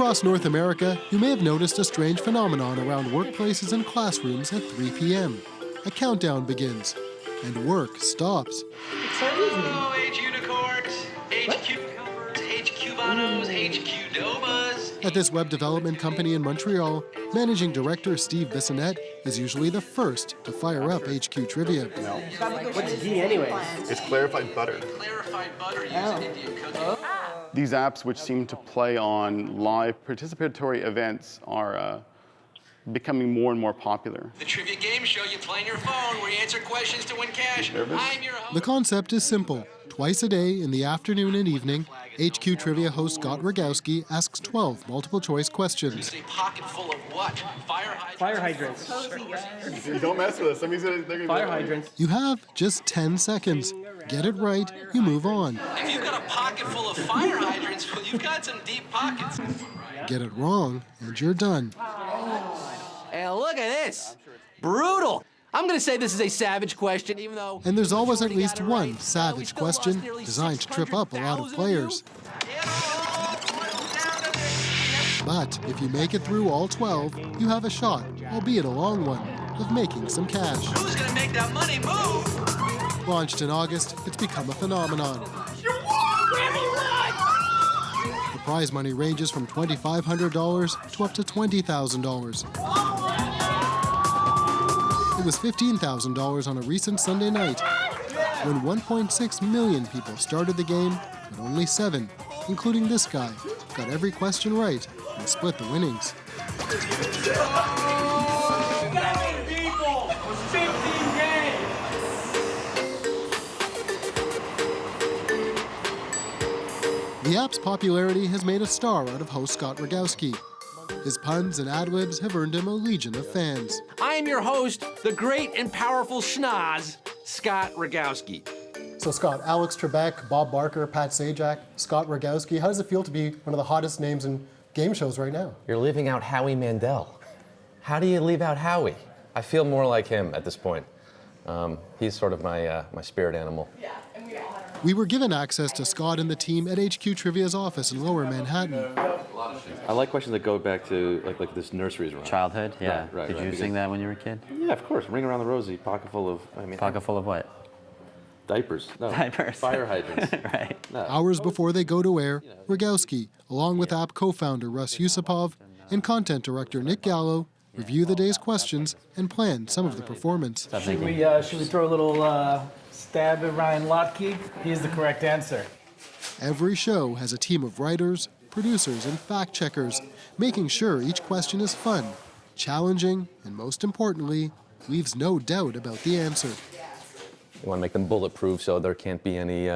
Across North America, you may have noticed a strange phenomenon around workplaces and classrooms at 3 p.m. A countdown begins, and work stops. Oh, H unicorns, H cucumbers, H cubanos, H qdobas. At this web development company in Montreal, managing director Steve Bissonnette is usually the first to fire up HQ Trivia. What's D anyways? It's clarified butter. Clarified butter used in Indian cooking. These apps, which seem to play on live participatory events, are becoming more and more popular. The trivia game show you play on your phone where you answer questions to win cash. I'm your host. The concept is simple. Twice a day, in the afternoon and evening, HQ Trivia host Scott Rogowski asks 12 multiple-choice questions. It's a pocket full of what? Fire hydrants. Don't mess with us. Somebody's gonna Fire hydrants. You have just 10 seconds. Get it right, you move on. If you've got a pocket full of fire hydrants, well, you've got some deep pockets. Get it wrong, and you're done. Hey, look at this. Brutal. I'm going to say this is a savage question, even though... And there's always at least one savage question designed to trip up a lot of players. But if you make it through all 12, you have a shot, albeit a long one, of making some cash. Who's going to make that money move? Launched in August, it's become a phenomenon. The prize money ranges from $2,500 to up to $20,000. It was $15,000 on a recent Sunday night when 1.6 million people started the game, but only 7, including this guy, got every question right and split the winnings. The app's popularity has made a star out of host Scott Rogowski. His puns and ad-libs have earned him a legion of fans. I am your host, the great and powerful schnoz, Scott Rogowski. So Scott, Alex Trebek, Bob Barker, Pat Sajak, Scott Rogowski, how does it feel to be one of the hottest names in game shows right now? You're leaving out Howie Mandel. How do you leave out Howie? I feel more like him at this point. He's sort of my spirit animal. We were given access to Scott and the team at HQ Trivia's office in Lower Manhattan. I like questions that go back to like this nursery's around. Childhood, yeah. Right, Did you sing that when you were a kid? Yeah, of course. Ring Around the Rosie, pocket full of, Pocket full of what? diapers. No. Diapers. Fire hydrants. Right. No. Hours before they go to air, Rogowski, along with app co-founder Russ Yusupov and content director Nick Gallo, review the day's questions and plan some of the performance. Should we throw a little stab at Ryan Lotke? He's the correct answer. Every show has a team of writers, producers, and fact-checkers, making sure each question is fun, challenging, and most importantly, leaves no doubt about the answer. We want to make them bulletproof so there can't be any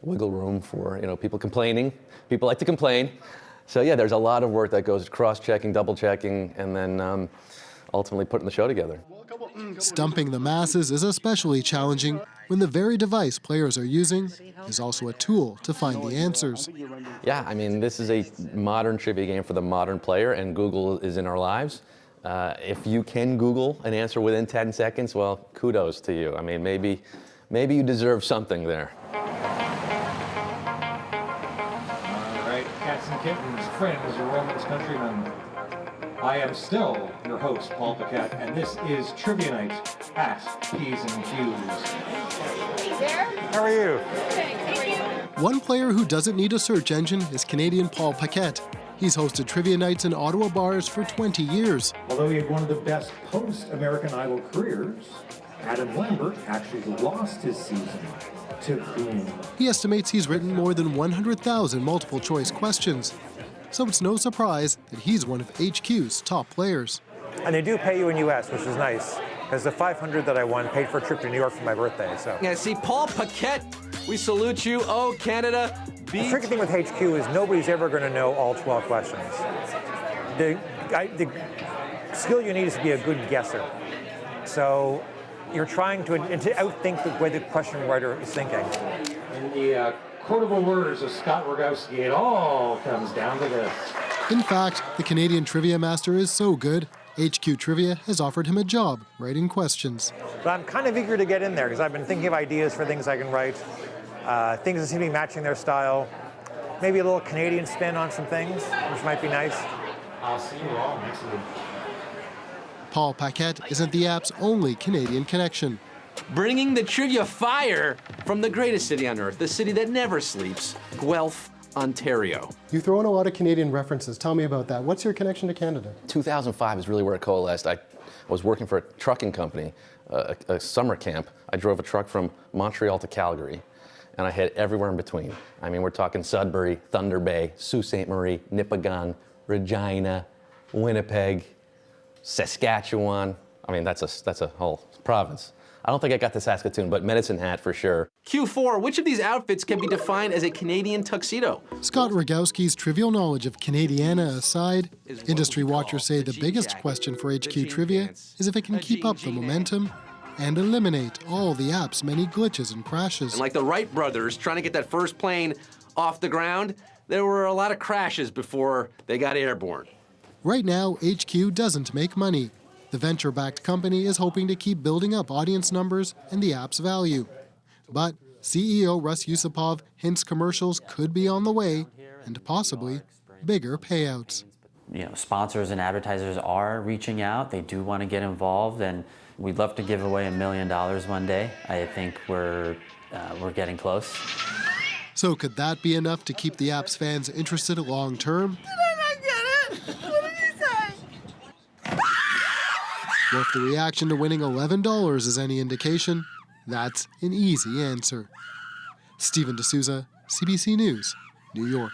wiggle room for people complaining. People like to complain. So yeah, there's a lot of work that goes cross-checking, double-checking, and then ultimately putting the show together. Stumping the masses is especially challenging when the very device players are using is also a tool to find the answers. Yeah, I mean, this is a modern trivia game for the modern player, and Google is in our lives. If you can Google an answer within 10 seconds, well, kudos to you. I mean, maybe you deserve something there. All right, cats and kittens, friends who roam this country, and I am still your host, Paul Paquette, and this is Trivia Night at P's and Q's. Hey there. How are you? One player who doesn't need a search engine is Canadian Paul Paquette. He's hosted trivia nights in Ottawa bars for 20 years. Although he had one of the best post-American Idol careers, Adam Lambert actually lost his season to whom? He estimates he's written more than 100,000 multiple-choice questions. So it's no surprise that he's one of HQ's top players. And they do pay you in US, which is nice, because the $500 that I won paid for a trip to New York for my birthday. So. Yeah, see, Paul Paquette, we salute you. Oh, Canada. The tricky thing with HQ is nobody's ever going to know all 12 questions. The skill you need is to be a good guesser. So you're trying to outthink the way the question writer is thinking. In the quotable words of Scott Rogowski, it all comes down to this. In fact, the Canadian trivia master is so good, HQ Trivia has offered him a job writing questions. But I'm kind of eager to get in there because I've been thinking of ideas for things I can write, things that seem to be matching their style, maybe a little Canadian spin on some things, which might be nice. I'll see you all next week. Paul Paquette isn't the app's only Canadian connection. Bringing the trivia fire from the greatest city on earth, the city that never sleeps, Guelph, Ontario. You throw in a lot of Canadian references. Tell me about that. What's your connection to Canada? 2005 is really where it coalesced. I was working for a trucking company, a summer camp. I drove a truck from Montreal to Calgary, and I hit everywhere in between. I mean, we're talking Sudbury, Thunder Bay, Sault Ste. Marie, Nipigon, Regina, Winnipeg, Saskatchewan. I mean, that's a whole province. I don't think I got to Saskatoon, but Medicine Hat for sure. Q4, which of these outfits can be defined as a Canadian tuxedo? Scott Rogowski's trivial knowledge of Canadiana aside, industry watchers say the biggest question for HQ Trivia is if it can keep up the momentum and eliminate all the app's many glitches and crashes. And like the Wright brothers trying to get that first plane off the ground, there were a lot of crashes before they got airborne. Right now, HQ doesn't make money. The venture-backed company is hoping to keep building up audience numbers and the app's value. But CEO Russ Yusupov hints commercials could be on the way and possibly bigger payouts. You know, sponsors and advertisers are reaching out. They do want to get involved, and we'd love to give away $1 million one day. I think we're getting close. So could that be enough to keep the app's fans interested long term? Well, if the reaction to winning $11 is any indication, that's an easy answer. Stephen D'Souza, CBC News, New York.